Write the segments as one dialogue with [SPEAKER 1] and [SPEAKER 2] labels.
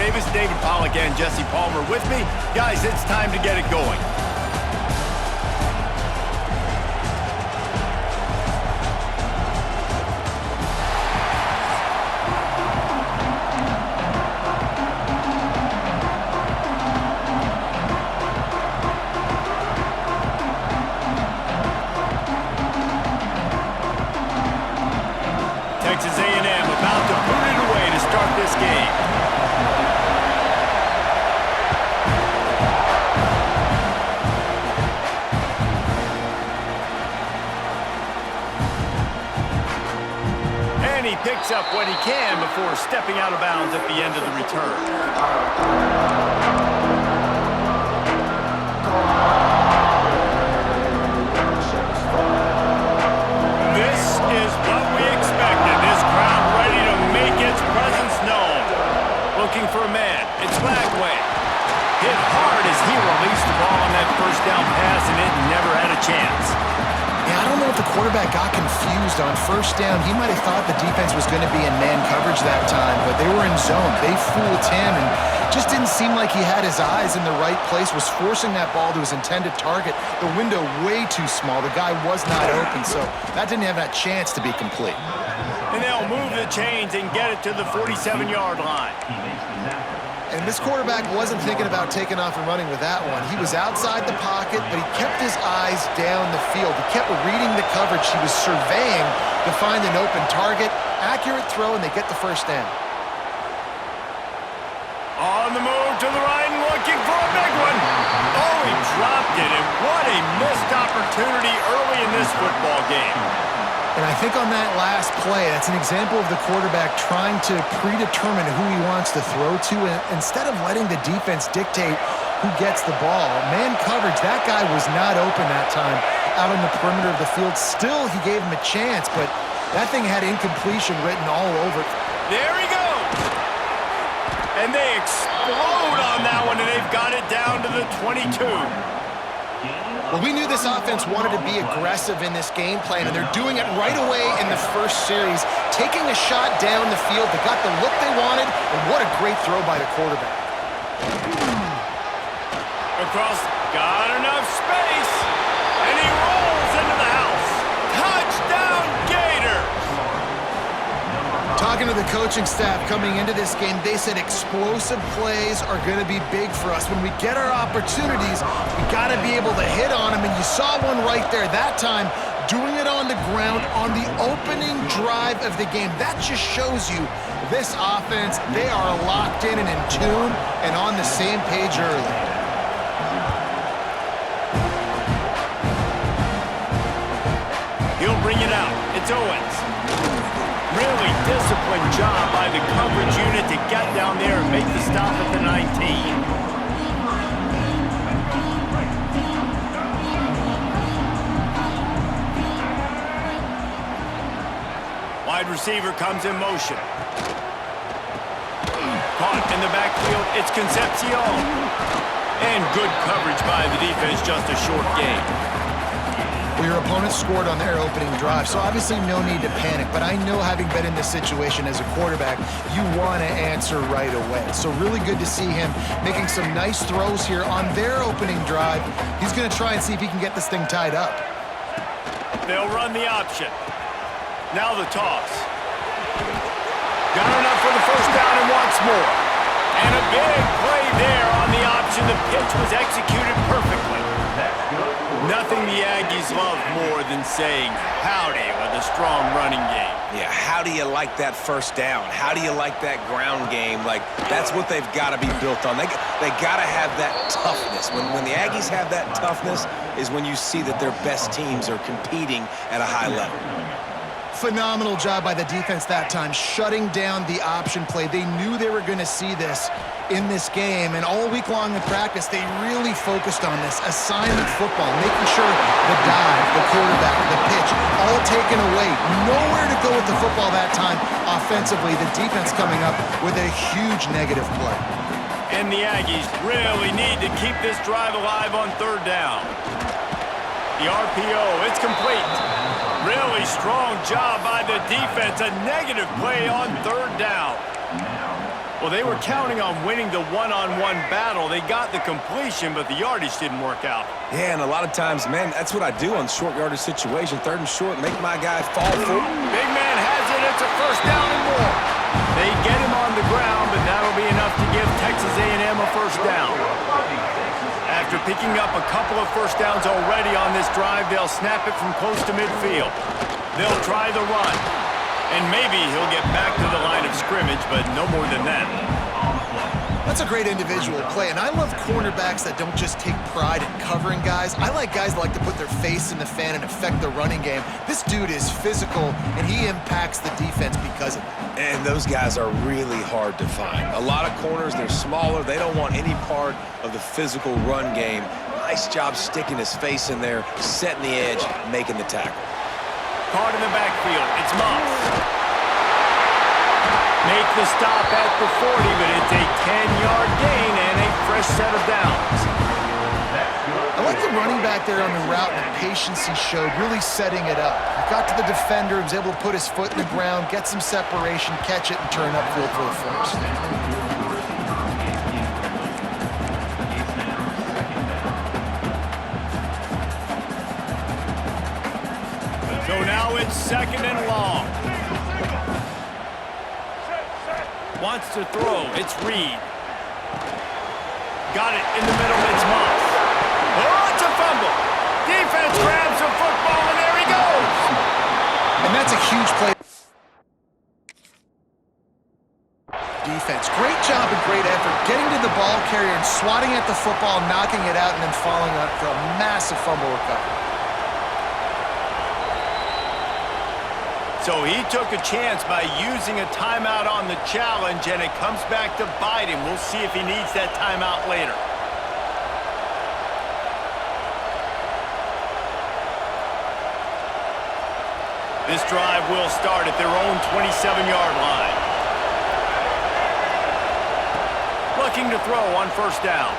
[SPEAKER 1] Davis, David Pollack, and Jesse Palmer with me. Guys, it's time to get it going. Texas A&M about to put it away to start this game. And he picks up what he can before stepping out of bounds at the end of the return. Looking for a man. It's Bagway. Hit hard as he released the ball on that first down pass, and it never had a chance.
[SPEAKER 2] Yeah, I don't know if the quarterback got confused on first down. He might have thought the defense was going to be in man coverage that time, but they were in zone. They fooled him, and just didn't seem like he had his eyes in the right place, was forcing that ball to his intended target. The window way too small. The guy was not open, so that didn't have that chance to be complete.
[SPEAKER 1] And they'll move the chains and get it to the 47-yard line.
[SPEAKER 2] And this quarterback wasn't thinking about taking off and running with that one. He was outside the pocket, but he kept his eyes down the field. He kept reading the coverage. He was surveying to find an open target. Accurate throw, and they get the first down.
[SPEAKER 1] On the move to the right and looking for a big one. Oh, he dropped it, and what a missed opportunity early in this football game.
[SPEAKER 2] And I think on that last play, that's an example of the quarterback trying to predetermine who he wants to throw to, and instead of letting the defense dictate who gets the ball. Man coverage, that guy was not open that time out on the perimeter of the field. Still, he gave him a chance, but that thing had incompletion written all over it.
[SPEAKER 1] There he goes. And they explode on that one, and they've got it down to the 22.
[SPEAKER 2] Well, we knew this offense wanted to be aggressive in this game plan, and they're doing it right away in the first series, taking a shot down the field. They got the look they wanted, and what a great throw by the quarterback.
[SPEAKER 1] Across, got enough space, and he rolls into the house. Touchdown, Gators!
[SPEAKER 2] Talking to the coaching staff coming into this game, they said explosive plays are going to be big for us. When we get our opportunities, we got to be able to hit on them, and you saw one right there that time, doing it on the ground on the opening drive of the game. That just shows you this offense, they are locked in and in tune and on the same page early.
[SPEAKER 1] He'll bring it out. It's Owens. Really disciplined job by the coverage unit to get down there and make the stop at the 19. Wide receiver comes in motion. Caught in the backfield, it's Concepcion. And good coverage by the defense, just a short gain.
[SPEAKER 2] Well, your opponent scored on their opening drive, so obviously no need to panic. But I know, having been in this situation as a quarterback, you want to answer right away. So really good to see him making some nice throws here on their opening drive. He's going to try and see if he can get this thing tied up.
[SPEAKER 1] They'll run the option. Now the toss. Got enough for the first down and wants more. And a big play there on the option. The pitch was executed perfectly. Nothing the Aggies love more than saying howdy with a strong running game.
[SPEAKER 3] Yeah, how do you like that first down? How do you like that ground game? Like, that's what they've got to be built on. They got to have that toughness. When the Aggies have that toughness is when you see that their best teams are competing at a high level.
[SPEAKER 2] Phenomenal job by the defense that time, shutting down the option play. They knew they were going to see this in this game, and all week long in practice, they really focused on this assignment football, making sure the dive, the quarterback, the pitch, all taken away. Nowhere to go with the football that time offensively. The defense coming up with a huge negative play.
[SPEAKER 1] And the Aggies really need to keep this drive alive on third down. The RPO, it's complete. Really strong job by the defense. A negative play on third down. Well, they were counting on winning the one-on-one battle. They got the completion, but the yardage didn't work out.
[SPEAKER 3] Yeah, and a lot of times, man, that's what I do on short yardage situation. 3rd and short, make my guy fall for it.
[SPEAKER 1] Big man has it. It's a first down and more. They get him on the ground, but that'll be enough to give Texas A&M a first down. After picking up a couple of first downs already on this drive, they'll snap it from close to midfield. They'll try the run. And maybe he'll get back to the line of scrimmage, but no more than that.
[SPEAKER 2] That's a great individual play, and I love cornerbacks that don't just take pride in covering guys. I like guys that like to put their face in the fan and affect the running game. This dude is physical, and he impacts the defense because of it.
[SPEAKER 3] And those guys are really hard to find. A lot of corners, they're smaller. They don't want any part of the physical run game. Nice job sticking his face in there, setting the edge, making the tackle.
[SPEAKER 1] Caught in the backfield. It's Moss. Make the stop at the 40, but it's a 10-yard gain and a fresh set of downs.
[SPEAKER 2] I like the running back there on the route and the patience he showed, really setting it up. He got to the defender, was able to put his foot in the ground, get some separation, catch it, and turn upfield for the first.
[SPEAKER 1] So now it's 2nd and long. Wants to throw. It's Reed. Got it in the middle. It's Moss. Oh, it's a fumble. Defense grabs the football, and there he goes.
[SPEAKER 2] And that's a huge play. Defense. Great job and great effort getting to the ball carrier and swatting at the football, knocking it out, and then following up for a massive fumble recovery.
[SPEAKER 1] So he took a chance by using a timeout on the challenge, and it comes back to bite him. We'll see if he needs that timeout later. This drive will start at their own 27-yard line. Looking to throw on first down.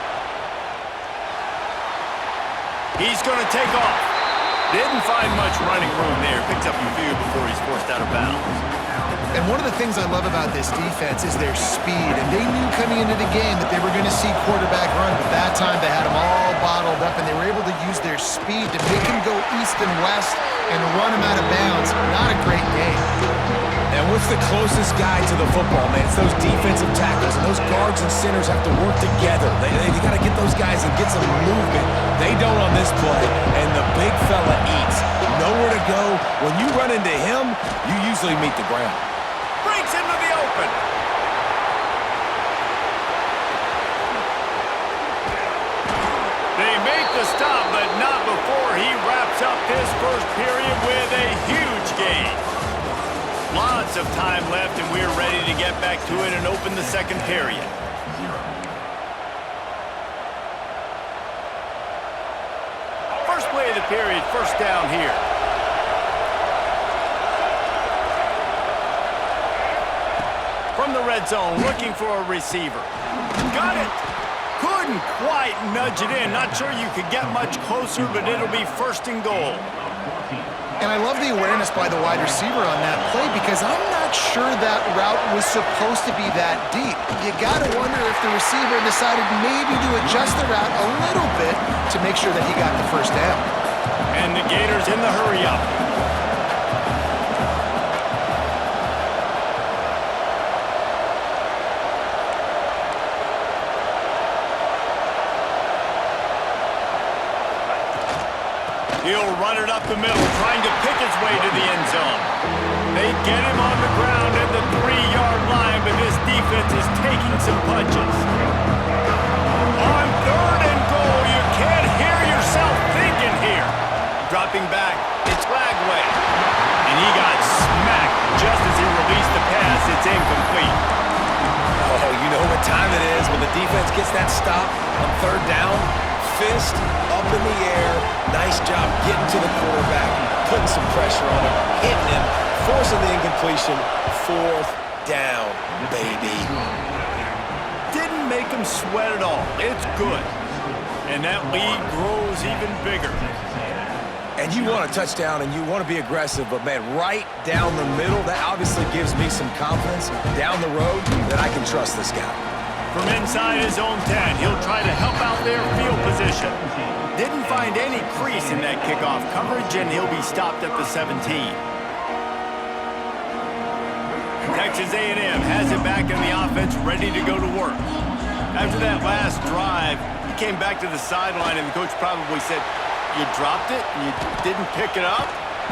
[SPEAKER 1] He's going to take off. Didn't find much running room there. Picks up a few before he's forced out of bounds.
[SPEAKER 2] And one of the things I love about this defense is their speed. And they knew coming into the game that they were going to see quarterback run, but that time they had them all bottled up, and they were able to use their speed to make him go east and west and run him out of bounds. Not a great game.
[SPEAKER 3] And what's the closest guy to the football, man? It's those defensive tackles, and those guards and centers have to work together. They got to get those guys and get some movement. They don't on this play, and the big fella eats. Nowhere to go. When you run into him, you usually meet the ground.
[SPEAKER 1] Breaks into the open. They make the stop, but not before he wraps up his first period with a huge gain. Lots of time left, and we're ready to get back to it and open the second period. First play of the period, first down here. From the red zone, looking for a receiver. Got it! Couldn't quite nudge it in. Not sure you could get much closer, but it'll be first and goal.
[SPEAKER 2] And I love the awareness by the wide receiver on that play because I'm not sure that route was supposed to be that deep. You got to wonder if the receiver decided maybe to adjust the route a little bit to make sure that he got the first down.
[SPEAKER 1] And the Gators in the hurry-up. He'll run it up the middle, trying to pick his way to the end zone. They get him on the ground at the 3-yard line, but this defense is taking some punches. On 3rd and goal, you can't hear yourself thinking here. Dropping back, it's Lagway. And he got smacked just as he released the pass. It's incomplete.
[SPEAKER 3] Oh, you know what time it is when the defense gets that stop on 3rd down. Fist up in the air. Nice job getting to the quarterback, putting some pressure on him, hitting him, forcing the incompletion. 4th down, baby.
[SPEAKER 1] Didn't make him sweat at all. It's good. And that lead grows even bigger.
[SPEAKER 3] And And you want a touchdown and you want to be aggressive, but man, right down the middle, that obviously gives me some confidence down the road that I can trust this guy.
[SPEAKER 1] From inside his own 10, he'll try to help out their field position. Didn't find any crease in that kickoff coverage, and he'll be stopped at the 17. Texas A&M has it back in the offense, ready to go to work. After that last drive, he came back to the sideline, and the coach probably said, "You dropped it and you didn't pick it up?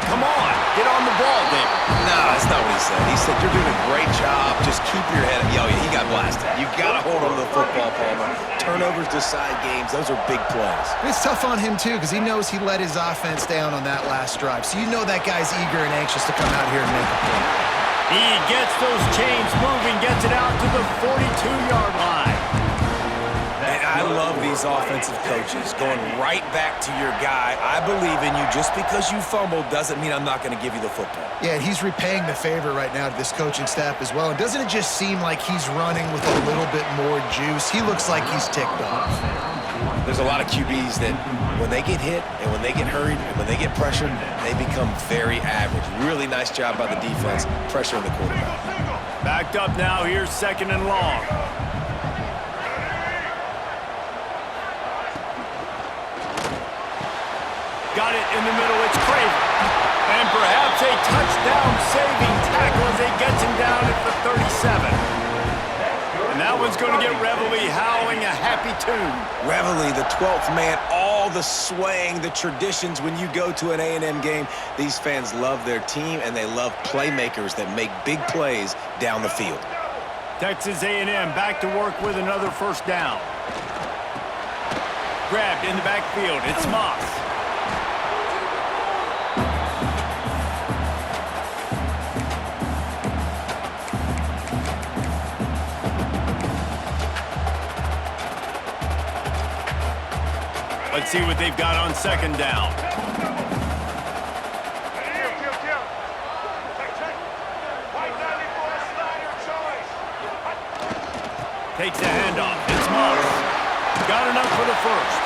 [SPEAKER 1] Come on, get on the ball, David."
[SPEAKER 3] No, that's not what he said. He said, "You're doing a great job. Just keep your head up." Yo, he got blasted. You got to hold on to the football, Palmer. Turnovers decide games. Those are big plays.
[SPEAKER 2] It's tough on him, too, because he knows he let his offense down on that last drive. So you know that guy's eager and anxious to come out here and make a play.
[SPEAKER 1] He gets those chains moving, gets it out to the 42-yard line.
[SPEAKER 3] And I love these offensive coaches going right back to your guy. I believe in you. Just because you fumbled doesn't mean I'm not going to give you the football.
[SPEAKER 2] Yeah, and he's repaying the favor right now to this coaching staff as well. And doesn't it just seem like he's running with a little bit more juice? He looks like he's ticked off.
[SPEAKER 3] There's a lot of QBs that when they get hit and when they get hurried and when they get pressured, they become very average. Really nice job by the defense, pressuring the quarterback.
[SPEAKER 1] Backed up now, here's 2nd and long. Got it in the middle, it's Craven. And perhaps a touchdown-saving tackle as he gets him down at the 37. And that one's going to get Reveille howling a happy tune.
[SPEAKER 3] Reveille, the 12th man, all the swaying, the traditions when you go to an A&M game. These fans love their team, and they love playmakers that make big plays down the field.
[SPEAKER 1] Texas A&M back to work with another first down. Grabbed in the backfield, it's Moss. Let's see what they've got on 2nd down. Takes the handoff. It's Moss. Got enough for the first.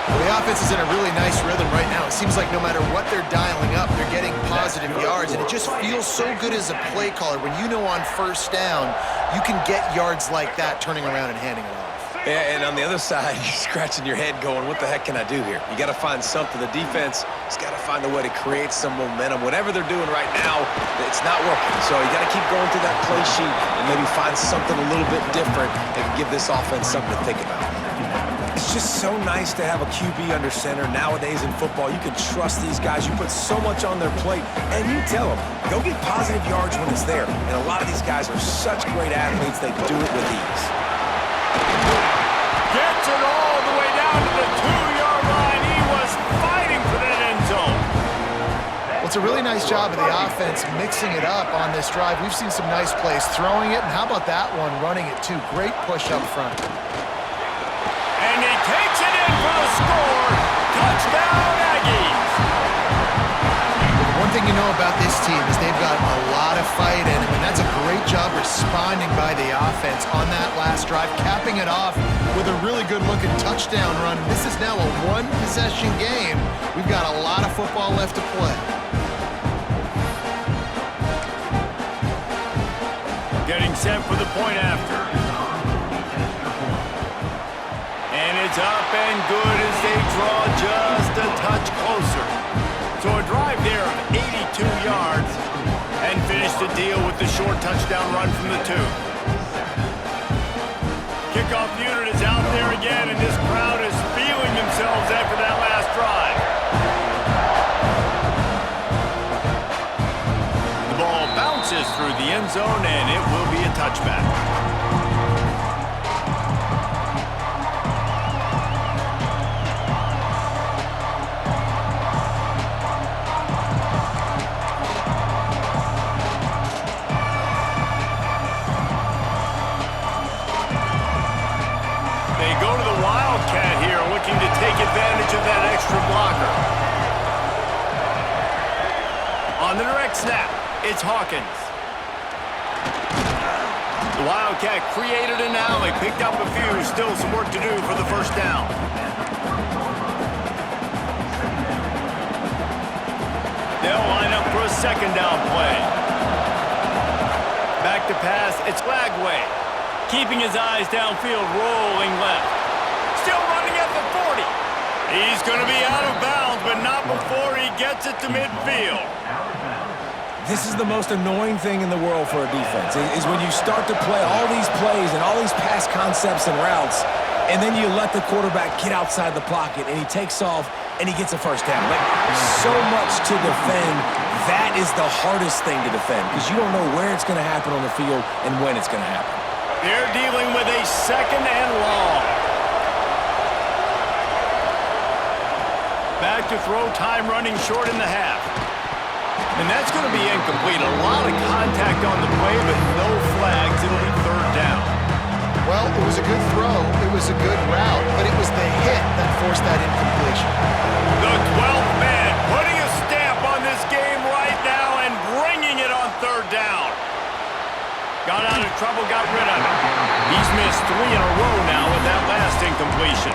[SPEAKER 2] Well, the offense is in a really nice rhythm right now. It seems like no matter what they're dialing up, they're getting positive yards, and it just feels so good as a play caller when you know on first down you can get yards like that turning around and handing it off.
[SPEAKER 3] Yeah, and on the other side, you're scratching your head going, what the heck can I do here? You got to find something. The defense has got to find a way to create some momentum. Whatever they're doing right now, it's not working. So you got to keep going through that play sheet and maybe find something a little bit different that can give this offense something to think about. It's just so nice to have a QB under center. Nowadays in football, you can trust these guys. You put so much on their plate, and you tell them, go get positive yards when it's there. And a lot of these guys are such great athletes, they do it with ease.
[SPEAKER 1] Gets it all the way down to the 2-yard line. He was fighting for that end zone.
[SPEAKER 2] Well, it's a really nice job of the offense mixing it up on this drive. We've seen some nice plays throwing it, and how about that one running it too? Great push up front.
[SPEAKER 1] And he takes it in for the score. Touchdown, Aggies.
[SPEAKER 2] One thing you know about this team is they've got a lot of fight in them, and that's a great job responding by the offense on that last drive, capping it off with a really good-looking touchdown run. This is now a one-possession game. We've got a lot of football left to play.
[SPEAKER 1] Getting set for the point after. And it's up and good as they draw just a touch closer. So a drive there of 82 yards and finish the deal with the short touchdown run from the 2. Kickoff unit is out there again, and this crowd is feeling themselves after that last drive. The ball bounces through the end zone, and it will be a touchback. Looking to take advantage of that extra blocker. On the direct snap, it's Hawkins. The Wildcat created an alley, picked up a few, still some work to do for the first down. They'll line up for a second down play. Back to pass, it's Lagway. Keeping his eyes downfield, rolling left. Still running at the 40. He's going to be out of bounds, but not before he gets it to midfield.
[SPEAKER 3] This is the most annoying thing in the world for a defense, is when you start to play all these plays and all these pass concepts and routes, and then you let the quarterback get outside the pocket, and he takes off, and he gets a first down. Like, so much to defend. That is the hardest thing to defend, because you don't know where it's going to happen on the field and when it's going to happen.
[SPEAKER 1] They're dealing with a second and long. Back to throw, time running short in the half. And that's going to be incomplete. A lot of contact on the play, but no flags. It'll be third down.
[SPEAKER 2] Well, it was a good throw. It was a good route, but it was the hit that forced that incompletion.
[SPEAKER 1] The 12th man putting a stamp on this game right now and bringing it on third down. Got out of trouble, got rid of it. He's missed 3 in a row now with that last incompletion.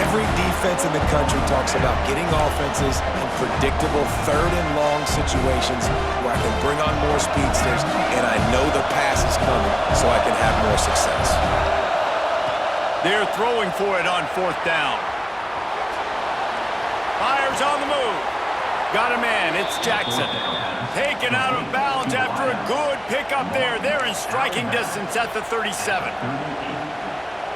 [SPEAKER 3] Every defense in the country talks about getting offenses in predictable third and long situations where I can bring on more speedsters and I know the pass is coming so I can have more success.
[SPEAKER 1] They're throwing for it on fourth down. Fires on the move. Got a man, it's Jackson. Taken out of bounds after a good pickup there. They're in striking distance at the 37.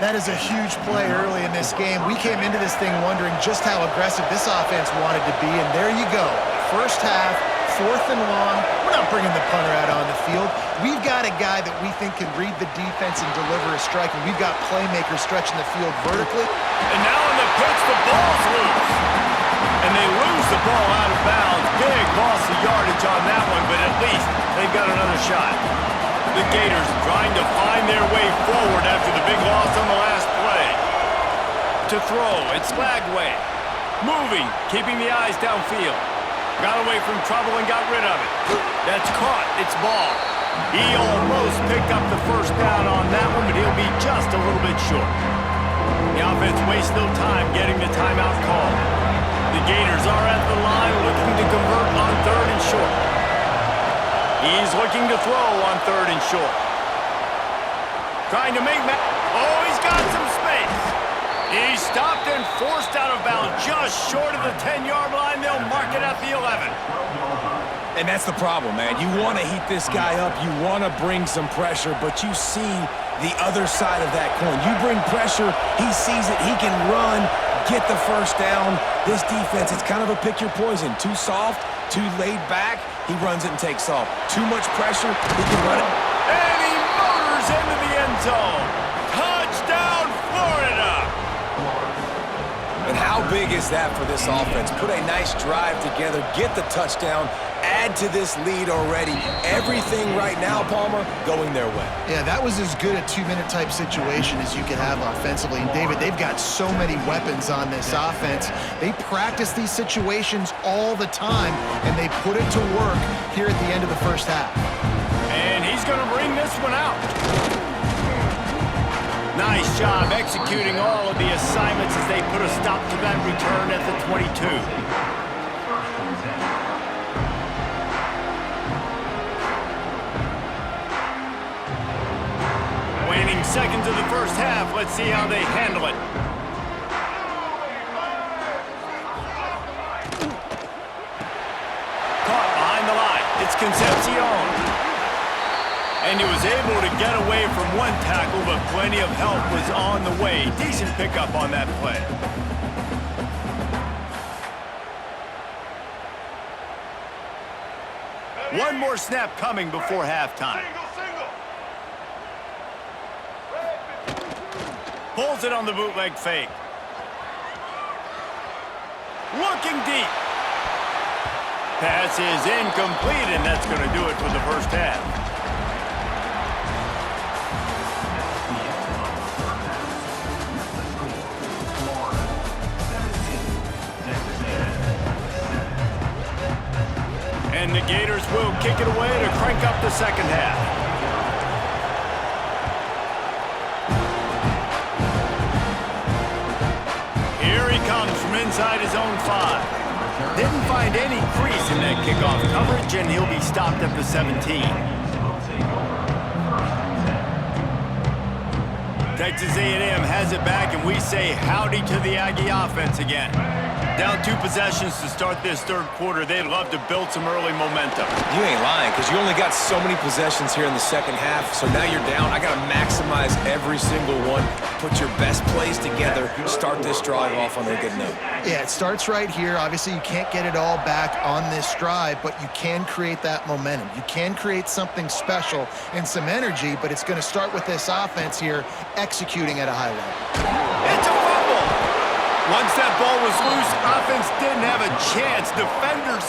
[SPEAKER 2] That is a huge play early in this game. We came into this thing wondering just how aggressive this offense wanted to be, and there you go. First half, fourth and long. We're not bringing the punter out on the field. We've got a guy that we think can read the defense and deliver a strike, and we've got playmakers stretching the field vertically.
[SPEAKER 1] And now in the pitch, the ball's loose. And they lose the ball out of bounds. Big loss of yardage on that one, but at least they've got another shot. The Gators trying to find their way forward after the big loss on the last play. To throw, it's Lagway. Moving, keeping the eyes downfield. Got away from trouble and got rid of it. That's caught, it's ball. He almost picked up the first down on that one, but he'll be just a little bit short. The offense wastes no time getting the timeout call. The Gators are at the line looking to convert on third and short. He's looking to throw on third and short. Trying to make... Oh, he's got some space. He's stopped and forced out of bounds just short of the 10-yard line. They'll mark it at the 11.
[SPEAKER 3] And that's the problem, man. You want to heat this guy up. You want to bring some pressure, but you see the other side of that coin. You bring pressure, he sees it, he can run, get the first down. This defense, it's kind of a pick your poison. Too soft, too laid back, he runs it and takes off. Too much pressure, he can run it.
[SPEAKER 1] And he motors into the end zone. Touchdown, Florida!
[SPEAKER 3] And how big is that for this offense? Put a nice drive together, get the touchdown, add to this lead already. Everything right now, Palmer, going their way.
[SPEAKER 2] Yeah, that was as good a two-minute type situation as you could have offensively. And David, they've got so many weapons on this offense. They practice these situations all the time, and they put it to work here at the end of the first half.
[SPEAKER 1] And he's going to bring this one out. Nice job executing all of the assignments as they put a stop to that return at the 22. Waning seconds of the first half. Let's see how they handle it. Caught behind the line. It's Concepcion. And he was able to get away from one tackle, but plenty of help was on the way. Decent pickup on that play. One more snap coming before halftime. Pulls it on the bootleg fake. Looking deep. Pass is incomplete, and that's going to do it for the first half. And the Gators will kick it away to crank up the second half. Here he comes from inside his own 5. Didn't find any crease in that kickoff coverage, and he'll be stopped at the 17. Texas A&M has it back, and we say howdy to the Aggie offense again. Down 2 possessions to start this third quarter. They'd love to build some early momentum.
[SPEAKER 3] You ain't lying, because you only got so many possessions here in the second half, so now you're down. I got to maximize every single one, put your best plays together, start this drive off on a good note.
[SPEAKER 2] Yeah, it starts right here. Obviously, you can't get it all back on this drive, but you can create that momentum. You can create something special and some energy, but it's going to start with this offense here executing at a high level.
[SPEAKER 1] It's a fumble. Once that ball was loose, offense didn't have a chance. Defenders